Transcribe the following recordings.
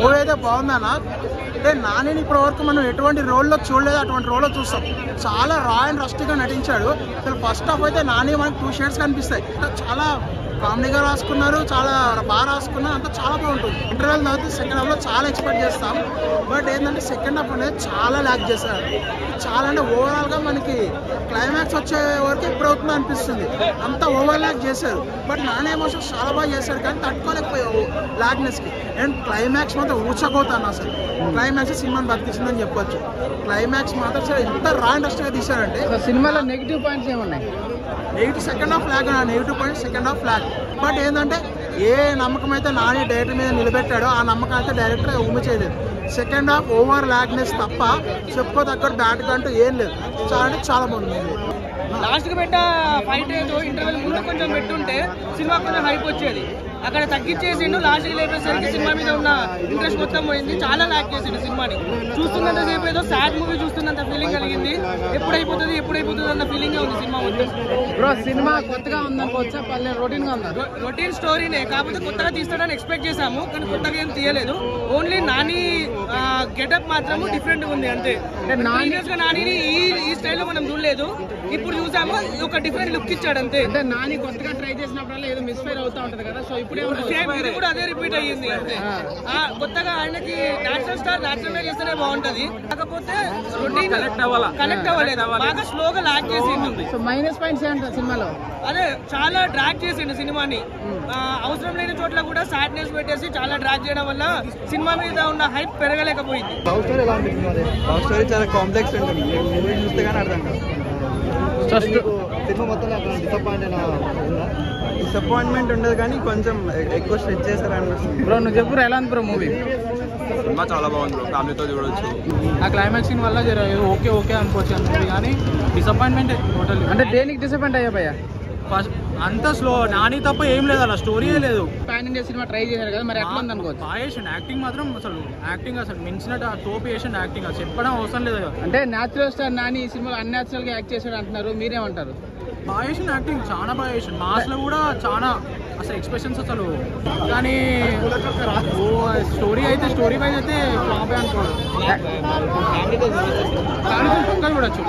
Movie అయితే బాగుందన్నా. అంటే నానిని ఇప్పటి వరకు మనం ఎటువంటి రోల్లో చూడలేదు, అటువంటి రోల్లో చూస్తాం. చాలా రా అండ్ రస్టీగా నటించాడు. అసలు ఫస్ట్ హాఫ్ అయితే నాని మనకి 2 షేడ్స్ కనిపిస్తాయి. చాలా కామెడీగా రాసుకున్నారు, చాలా బాగా రాసుకున్నారు, అంతా చాలా బాగుంటుంది. ఇంటర్వెల్ తర్వాత సెకండ్ హాఫ్లో చాలా ఎక్స్పెక్ట్ చేస్తాం. బట్ ఏంటంటే సెకండ్ హాఫ్ అనేది చాలా ల్యాక్ చేశారు. చాలా అంటే ఓవరాల్గా మనకి క్లైమాక్స్ వచ్చే వరకు ఎప్పుడు అవుతుందో అనిపిస్తుంది, అంతా ఓవర్ ల్యాక్ చేశారు. బట్ నాని ఎమోషన్స్ చాలా బాగా చేశారు, కానీ తట్టుకోలేకపోయావు ల్యాక్నెస్కి. అండ్ క్లైమాక్స్ మాత్రం ఊచకోతాను. అసలు క్లైమాక్స్ సినిమాని బతికిస్తుందని చెప్పొచ్చు. క్లైమాక్స్ మాత్రం చాలా ఎంత రా ఇంట్రెస్ట్గా తీశారంటే. సినిమాలో నెగిటివ్ పాయింట్స్ ఏమున్నాయి? Negative second half flag, negative point second half flag. But ఏంటంటే ఏ నమ్మకం అయితే నాని డైరెక్టర్ మీద నిలబెట్టాడో ఆ నమ్మకం అయితే డైరెక్టర్ ఊమి చేయలేదు. సెకండ్ హాఫ్ ఓవర్ ల్యాగ్నెస్ తప్ప చెప్పుకోదగ్గర బ్యాట్ అంటూ ఏం లేదు. చాలా అంటే చాలా బాగుంది. లాస్ట్కి పెట్ట ఫైట్ ఏదో ఇంటర్వెల్ ముందు కొంచెం పెట్టుంటే సినిమా కొంచెం హైప్ వచ్చేది. అక్కడ తగ్గించేసిండు. లాస్ట్కి లేపేసరికి సినిమా మీద ఉన్న ఇంట్రెస్ట్ మొత్తం పోయింది. చాలా ల్యాక్ చేసిండు సినిమాని. చూస్తున్నంత సేపు ఏదో సాడ్ మూవీ చూస్తున్నంత ఫీలింగ్ కలిగింది. ఎప్పుడైపోతుంది అన్న ఫీలింగ్ ఉంది సినిమా మొత్తం. బ్రో సినిమా కొత్తగా ఉందనుకోవచ్చా, పల్లె రొటీన్ గా ఉందా? రొటీన్ స్టోరీనే, కాకపోతే కొత్తగా తీస్తాడని ఎక్స్పెక్ట్ చేసాము, కానీ కొత్తగా ఏం తీయలేదు. ఓన్లీ నాని గెటప్ మాత్రము డిఫరెంట్ ఉంది అంతే. నానిని ఈ స్టైల్లో మనం చూడలేదు, ఇప్పుడు చూసాము. ఒక డిఫరెంట్ లుక్ ఇచ్చాడు అంతే. అంటే నాని కొత్తగా ట్రై చేసినప్పుడల్లా ఏదో మిస్ఫైర్ అవుతా ఉంటది కదా, సో ఇప్పుడు ఇది కూడా అదే రిపీట్ అయ్యింది అంతే. కొత్తగా ఆయనకి నేచురల్ స్టార్ నేచురల్ గా చేస్తేనే బాగుంటది, కాకపోతే రొటీన్ కనెక్ట్ అవ్వలేదు, బాగా స్లోగా లాక్ చేసింది. సో మైనస్ పాయింట్స్ ఏంటంటే సినిమాలో అదే చాలా డ్రాగ్ చేసిండు సినిమాని. అవసరం లేని చోట్ల కూడా సాడ్నెస్ పెట్టేసి చాలా డ్రాగ్ చేయడం వల్ల సినిమా మీద ఉన్న హైప్ పెరగలేకపోయింది. లవ్ స్టోరీ చాలా కాంప్లెక్స్ ఉంటుంది, మూవీ చూస్తే కానీ అర్థం కాదు. సినిమా మొత్తం డిసప్పాయింట్మెంట్ ఉండదు, కానీ కొంచెం ఎక్కువ స్ట్రెచ్ చేస్తారు అనిపిస్తుంది. బ్రో నువ్వు చెప్పు, ఎలా ఉంది బ్రో మూవీ? సినిమా చాలా బాగుంది బ్రో, ఫ్యామిలీతో చూడవచ్చు. ఆ క్లైమాక్స్ సీన్ వల్ల ఓకే అనుకోవచ్చు మూవీ, కానీ డిసప్పాయింట్మెంట్ టోటల్. అంటే దేనికి డిసప్పాయింట్ అయ్యా భయ్యా? ఫస్ట్ అంత స్లో, నాని తప్ప ఏం లేదు, అలా స్టోరీయే లేదు. పాన్ ఇండియా సినిమా ట్రై చేశారు కదా, మరి ఎట్లా ఉంది అనుకోవచ్చు? బాగా చేసిండు యాక్టింగ్ మాత్రం, అసలు మించినట్టు తోపు చేసిండు యాక్టింగ్, అసలు చెప్పడం అవసరం లేదు. అంటే న్యాచురల్ స్టార్ నాని ఈ సినిమాలో అన్యాచురల్ గా యాక్ట్ చేశాడు అంటున్నారు, మీరేమంటారు? బాగా చేసిండు యాక్టింగ్, చాలా బాగా చేసిండు. మాస్ లో కూడా చాలా అసలు ఎక్స్ప్రెషన్స్ అసలు, కానీ స్టోరీ వైజ్ అయితే ఫ్లాప్ అనుకోడు. పక్కా చూడొచ్చు,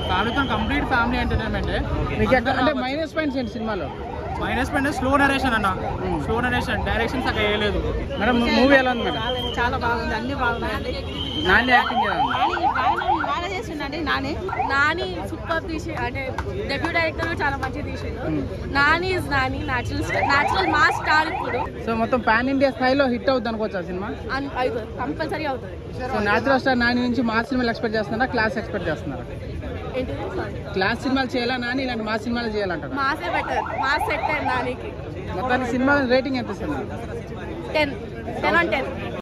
ఫ్యామిలీతో కంప్లీట్ ఫ్యామిలీ ఎంటర్టైన్మెంట్. అంటే మైనస్ పాయింట్స్ ఏంటి సినిమాలో? మైనస్ పాయింట్ స్లో నరేషన్ అన్న, స్లో నరేషన్, డైరెక్షన్ సగం వేయలేదు. మేడం మూవీ ఎలా ఉంది మేడం? చాలా బాగుంది, అన్ని బాగున్నాయండి. నాని యాక్టింగ్ ఎలా ఉంది? బాగా చేసిండండి. నాని సూపర్ తీసి, అంటే డెబ్యూ డైరెక్టర్ చాలా మంచిగా తీసిండు. Nani is Nani, natural mass star ఇప్పుడు. సో మొత్తం పాన్ ఇండియా స్థాయిలో హిట్ అవుతుంది అనుకోవచ్చు ఆ సినిమా? అవుతుంది, కంపల్సరీ అవుతుంది. సో న్యాచురల్ స్టార్ నాని నుంచి మాస్ సినిమాలు ఎక్స్పెక్ట్ చేస్తున్నారా, క్లాస్ ఎక్స్పెక్ట్ చేస్తున్నారా? క్లాస్ సినిమాలు చేయాలా నాని, ఇలాంటి మాస్ సినిమాలు చేయాలంటారా? మాసే బెటర్, మాస్ సెట్ నానికి. మొత్తానికి సినిమా రేటింగ్ ఎంత ఇస్తుంది? 10 on 10.